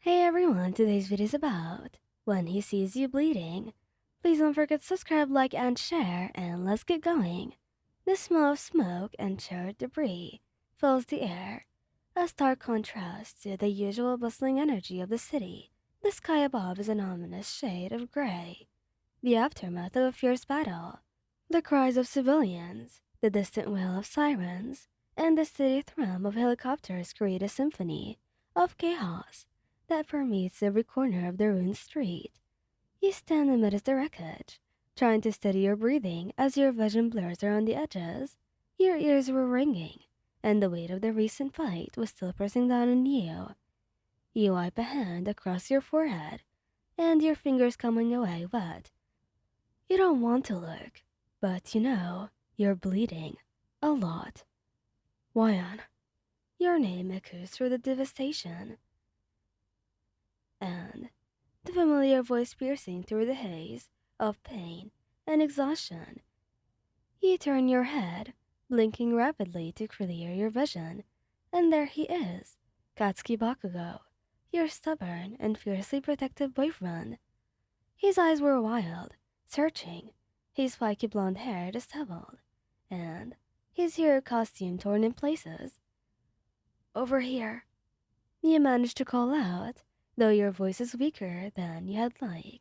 Hey everyone, today's video is about when he sees you bleeding. Please don't forget to subscribe, like, and share, and let's get going. The smell of smoke and charred debris fills the air, a stark contrast to the usual bustling energy of the city. The sky above is an ominous shade of gray, the aftermath of a fierce battle. The cries of civilians, the distant wail of sirens, and the steady thrum of helicopters create a symphony of chaos that permeates every corner of the ruined street. You stand amidst the wreckage, trying to steady your breathing as your vision blurs around the edges. Your ears were ringing, and the weight of the recent fight was still pressing down on you. You wipe a hand across your forehead, and your fingers coming away wet. You don't want to look, but you know you're bleeding. A lot. Wyan, your name echoes through the devastation, and the familiar voice piercing through the haze of pain and exhaustion. You turn your head, blinking rapidly to clear your vision, and there he is, Katsuki Bakugo, your stubborn and fiercely protective boyfriend. His eyes were wild, searching, his spiky blonde hair disheveled, and his hero costume torn in places. Over here, you managed to call out, though your voice is weaker than you had like.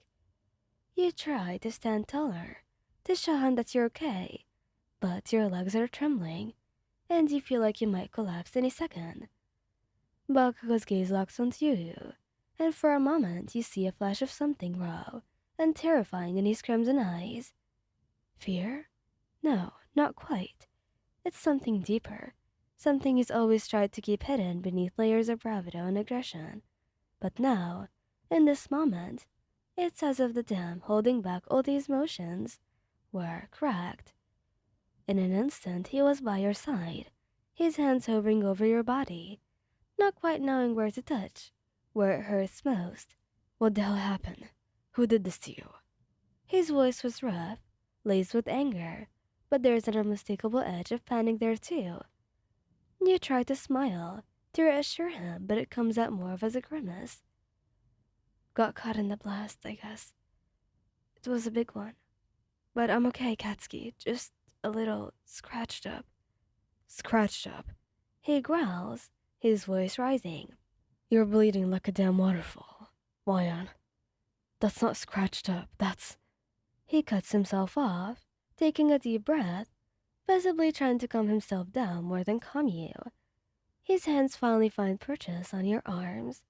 You try to stand taller, to show him that you're okay, but your legs are trembling, and you feel like you might collapse any second. Bakugo's gaze locks onto you, and for a moment you see a flash of something raw and terrifying in his crimson eyes. Fear? No, not quite. It's something deeper, something he's always tried to keep hidden beneath layers of bravado and aggression. But now, in this moment, it's as if the dam holding back all these motions were cracked. In an instant, he was by your side, his hands hovering over your body, not quite knowing where to touch, where it hurts most. What the hell happened? Who did this to you? His voice was rough, laced with anger, but there's an unmistakable edge of panic there too. You try to smile, to reassure him, but it comes out more of as a grimace. Got caught in the blast, I guess. It was a big one. But I'm okay, Katsuki, just a little scratched up. Scratched up? He growls, his voice rising. You're bleeding like a damn waterfall. Wyan, that's not scratched up, that's... He cuts himself off, taking a deep breath, visibly trying to calm himself down more than calm you. His hands finally find purchase on your arms,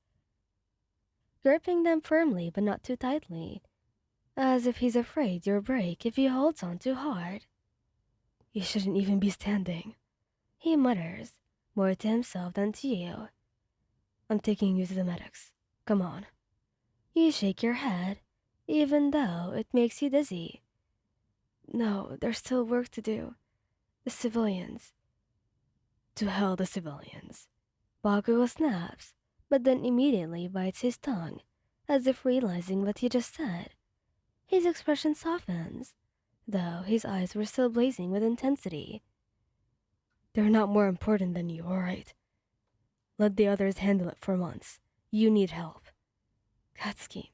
gripping them firmly but not too tightly, as if he's afraid you'll break if he holds on too hard. You shouldn't even be standing, he mutters, more to himself than to you. I'm taking you to the medics. Come on. You shake your head, even though it makes you dizzy. No, there's still work to do. The civilians. To hell the civilians. Bakugo snaps, but then immediately bites his tongue, as if realizing what he just said. His expression softens, though his eyes were still blazing with intensity. They're not more important than you, alright? Let the others handle it for once. You need help. Katsuki.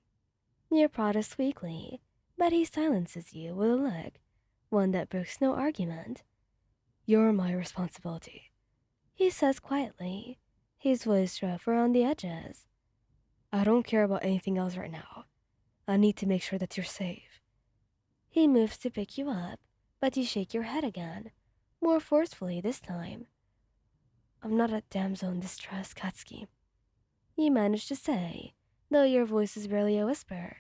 You protest weakly, but he silences you with a look, one that brooks no argument. You're my responsibility, he says quietly, his voice rough around the edges. I don't care about anything else right now. I need to make sure that you're safe. He moves to pick you up, but you shake your head again, more forcefully this time. I'm not a damsel in distress, Katsuki. You manage to say, though your voice is barely a whisper.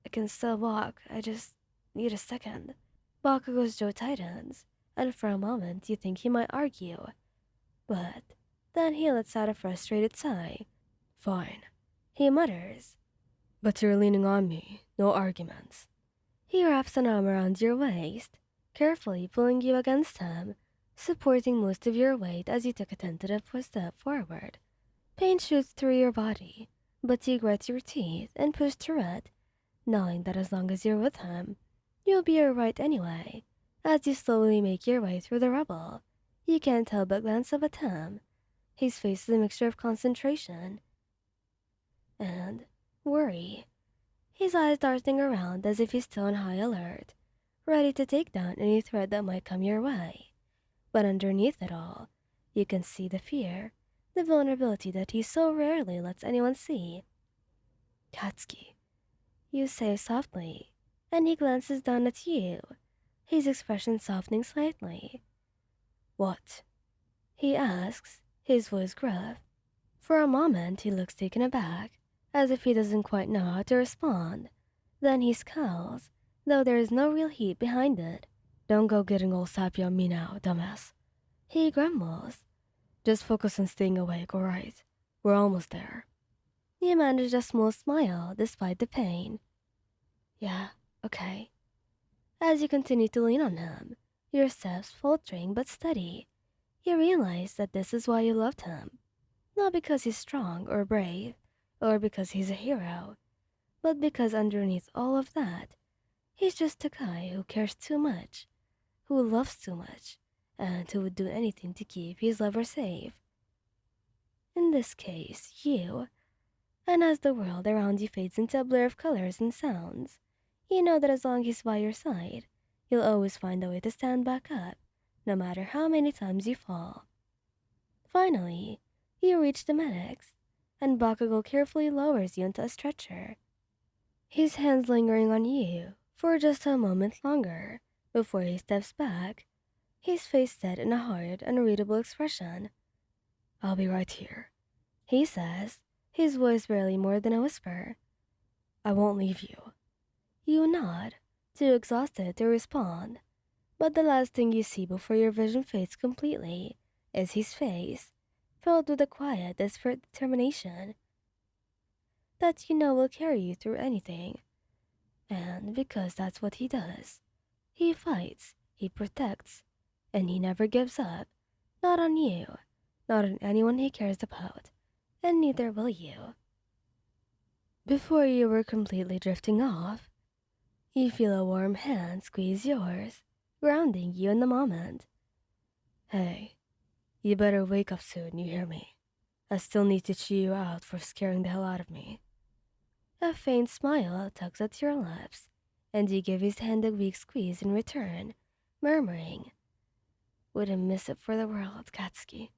I can still walk, I just need a second. Bakugo's jaw tightens, and for a moment you think he might argue. But then he lets out a frustrated sigh. Fine, he mutters. But you're leaning on me, no arguments. He wraps an arm around your waist, carefully pulling you against him, supporting most of your weight as you take a tentative step forward. Pain shoots through your body, but you grit your teeth and push through it, knowing that as long as you're with him, you'll be alright anyway. As you slowly make your way through the rubble, you can't help but glance up at him. His face is a mixture of concentration worry. His eyes darting around as if he's still on high alert, ready to take down any threat that might come your way. But underneath it all, you can see the fear, the vulnerability that he so rarely lets anyone see. Katsuki, you say softly, and he glances down at you, his expression softening slightly. What? He asks, his voice gruff. For a moment, he looks taken aback, as if he doesn't quite know how to respond. Then he scowls, though there is no real heat behind it. Don't go getting all sappy on me now, dumbass. He grumbles. Just focus on staying awake, alright? We're almost there. You manage a small smile despite the pain. Yeah, okay. As you continue to lean on him, your steps faltering but steady, you realize that this is why you loved him. Not because he's strong or brave, or because he's a hero, but because underneath all of that, he's just a guy who cares too much, who loves too much, and who would do anything to keep his lover safe. In this case, you. And as the world around you fades into a blur of colors and sounds, you know that as long as he's by your side, you'll always find a way to stand back up, no matter how many times you fall. Finally, you reach the medics, and Bakugo carefully lowers you into a stretcher, his hands lingering on you for just a moment longer before he steps back, his face set in a hard, unreadable expression. I'll be right here, he says, his voice barely more than a whisper. I won't leave you. You nod, too exhausted to respond, but the last thing you see before your vision fades completely is his face, filled with a quiet, desperate determination that you know will carry you through anything. And because that's what he does, he fights, he protects, and he never gives up. Not on you, not on anyone he cares about, and neither will you. Before you were completely drifting off, you feel a warm hand squeeze yours, grounding you in the moment. Hey, you better wake up soon, you hear me? I still need to chew you out for scaring the hell out of me. A faint smile tugs at your lips, and you give his hand a weak squeeze in return, murmuring, Wouldn't miss it for the world, Katsuki.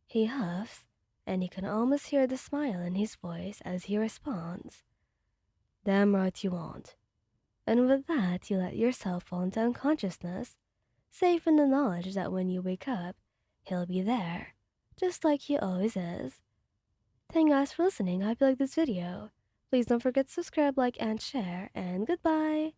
He huffs, and you can almost hear the smile in his voice as he responds, Damn right you won't. And with that, you let yourself fall into unconsciousness, safe in the knowledge that when you wake up, he'll be there, just like he always is. Thank you guys for listening. I hope you liked this video. Please don't forget to subscribe, like, and share, and goodbye!